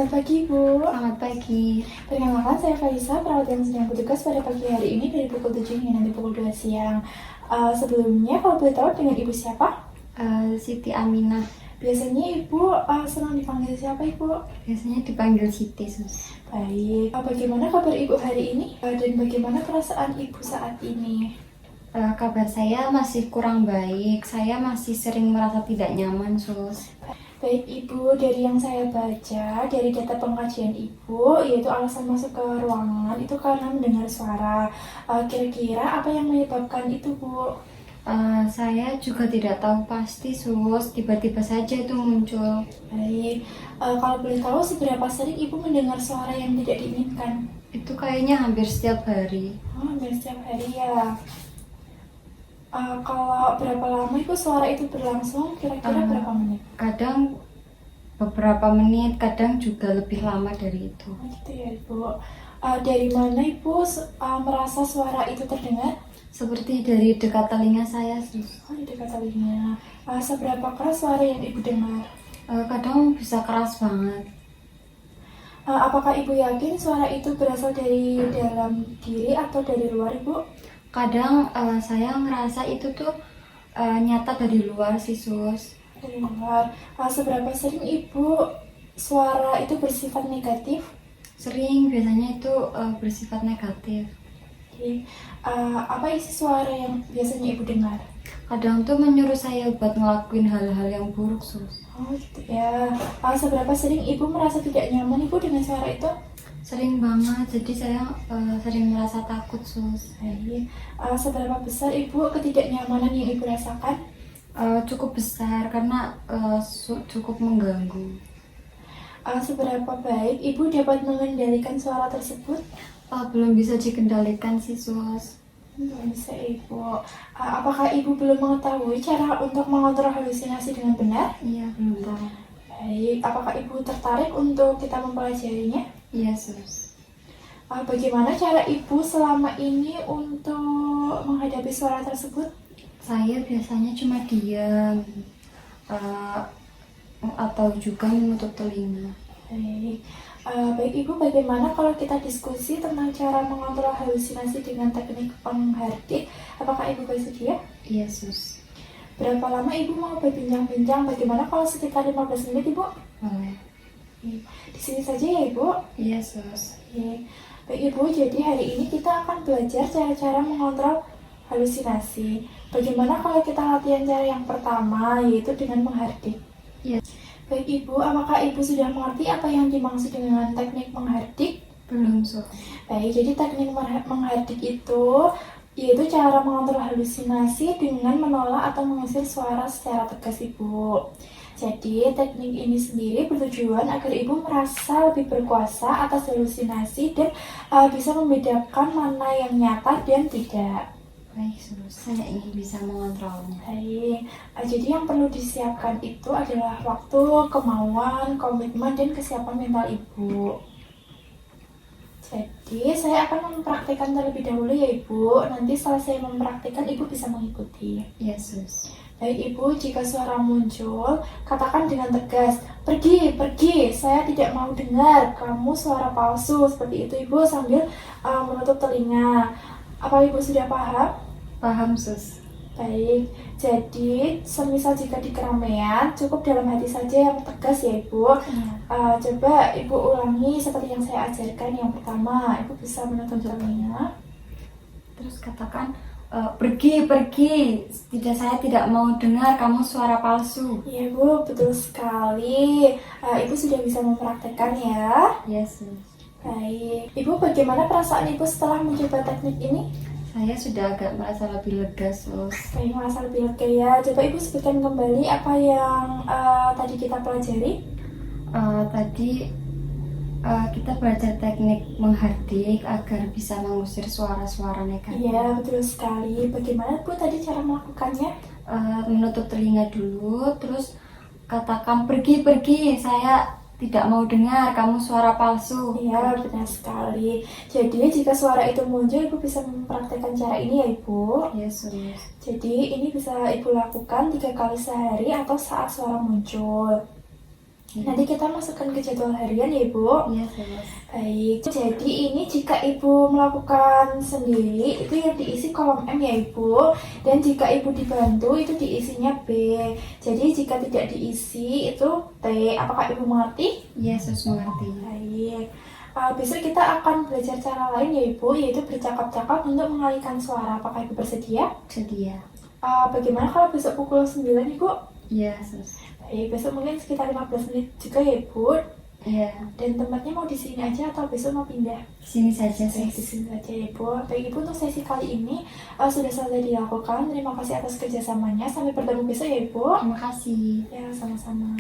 Selamat pagi, Bu. Selamat pagi. Perkenalkan, saya Faisa, perawat yang sedang bertugas pada pagi hari ini dari pukul 7 hingga nanti pukul 2 siang. Sebelumnya, kalau boleh tahu dengan Ibu siapa? Siti Aminah. Biasanya Ibu senang dipanggil siapa, Ibu? Biasanya dipanggil Siti, Sus. Baik. Bagaimana kabar Ibu hari ini? Dan bagaimana perasaan Ibu saat ini? Kabar saya masih kurang baik. Saya masih sering merasa tidak nyaman, Sus. Baik Ibu, dari yang saya baca, dari data pengkajian Ibu, yaitu alasan masuk ke ruangan itu karena mendengar suara. Kira-kira apa yang menyebabkan itu, Bu? Saya juga tidak tahu pasti, Sus. Tiba-tiba saja itu muncul. Baik, kalau boleh tahu seberapa sering Ibu mendengar suara yang tidak diinginkan? Itu kayaknya hampir setiap hari. Oh, hampir setiap hari ya. Kalau berapa lama Ibu suara itu berlangsung, kira-kira berapa menit? Kadang beberapa menit, kadang juga lebih lama dari itu. Oh, gitu ya Ibu. Dari mana Ibu merasa suara itu terdengar? Seperti dari dekat telinga saya, Sus. Oh, di dekat telinga. Seberapa keras suara yang Ibu dengar? Kadang bisa keras banget. Apakah Ibu yakin suara itu berasal dari dalam diri atau dari luar, Ibu? Kadang saya ngerasa itu tuh nyata dari luar sih, Sus. Dari luar. Seberapa sering Ibu suara itu bersifat negatif? Sering, biasanya itu bersifat negatif. Jadi, apa isi suara yang biasanya Ibu dengar? Kadang tuh menyuruh saya buat ngelakuin hal-hal yang buruk, Sus. Oh gitu ya. Seberapa sering Ibu merasa tidak nyaman Ibu dengan suara itu? Sering banget, jadi saya sering merasa takut, Sus. Baik. Seberapa besar Ibu ketidaknyamanan yang Ibu rasakan? Cukup besar karena cukup mengganggu. Seberapa baik Ibu dapat mengendalikan suara tersebut? Belum bisa dikendalikan sih, Sus. Belum bisa Ibu. Apakah Ibu belum mengetahui cara untuk mengontrol halusinasi dengan benar? Iya, belum tahu. Baik, apakah Ibu tertarik untuk kita mempelajarinya? Iya, Sus. Bagaimana cara Ibu selama ini untuk menghadapi suara tersebut? Saya biasanya cuma diam atau juga menutup telinga. Baik. Baik Ibu, bagaimana kalau kita diskusi tentang cara mengontrol halusinasi dengan teknik penghardik? Apakah Ibu bersedia? Iya, Sus. Berapa lama Ibu mau berbincang-bincang? Bagaimana kalau sekitar 15 menit Ibu? Boleh. Di sini saja ya Ibu. Iya, Sus. Baik Ibu, jadi hari ini kita akan belajar cara-cara mengontrol halusinasi. Bagaimana kalau kita latihan cara yang pertama, yaitu dengan menghardik? Iya. Baik Ibu, apakah Ibu sudah mengerti apa yang dimaksud dengan teknik menghardik? Belum, Sus. Baik, jadi teknik menghardik itu yaitu cara mengontrol halusinasi dengan menolak atau mengusir suara secara tegas Ibu. Jadi teknik ini sendiri bertujuan agar Ibu merasa lebih berkuasa atas halusinasi dan bisa membedakan mana yang nyata dan tidak. Baik, Sus. Saya ingin bisa mengontrolnya. Baik, jadi yang perlu disiapkan itu adalah waktu, kemauan, komitmen, dan kesiapan mental Ibu. Jadi saya akan mempraktikkan terlebih dahulu ya Ibu. Nanti setelah saya mempraktikkan Ibu bisa mengikuti. Iya, Sus. Baik Ibu, jika suara muncul, katakan dengan tegas, pergi, pergi, saya tidak mau dengar, kamu suara palsu. Seperti itu Ibu sambil menutup telinga. Apa Ibu sudah paham? Paham, Sus. Baik, jadi semisal jika di keramaian, cukup dalam hati saja yang tegas ya Ibu. Coba Ibu ulangi seperti yang saya ajarkan. Yang pertama, Ibu bisa menutup telinga. Terus katakan, pergi, pergi. Saya tidak mau dengar kamu suara palsu. Iya Bu, betul sekali. Ibu sudah bisa mempraktekkan ya. Yes, Sus. Baik, Ibu bagaimana perasaan Ibu setelah mencoba teknik ini? Saya sudah agak merasa lebih lega, Sus. Baik, merasa lebih lega ya. Coba Ibu sebutkan kembali apa yang tadi kita pelajari. Tadi kita belajar teknik menghardik agar bisa mengusir suara-suara negatif. Iya, betul sekali. Bagaimana Bu tadi cara melakukannya? Menutup telinga dulu, terus katakan pergi, pergi. Saya tidak mau dengar kamu suara palsu. Iya, benar sekali. Jadi jika suara itu muncul, Ibu bisa mempraktekkan cara ini ya Ibu. Yes, Sus. Jadi ini bisa Ibu lakukan 3 kali sehari atau saat suara muncul. Nanti kita masukkan ke jadwal harian ya Ibu. Iya, Sus. Baik, jadi ini jika Ibu melakukan sendiri itu yang diisi kolom M ya Ibu. Dan jika Ibu dibantu itu diisinya B. Jadi jika tidak diisi itu T. Apakah Ibu mengerti? Iya, Sus, mengerti. Baik. Besok kita akan belajar cara lain ya Ibu, yaitu bercakap-cakap untuk mengalihkan suara. Apakah Ibu bersedia? Sedia. Bagaimana kalau besok pukul 9 Ibu? Iya, Sus. Baik, besok mungkin sekitar 15 menit juga ya Ibu. Iya. Dan tempatnya mau di sini aja atau besok mau pindah? Sini saja, Baik, di Sus. sini saja ya Ibu. Baik Ibu, untuk sesi kali ini sudah selesai dilakukan. Terima kasih atas kerjasamanya. Sampai bertemu besok ya Ibu. Terima kasih. Ya, sama-sama.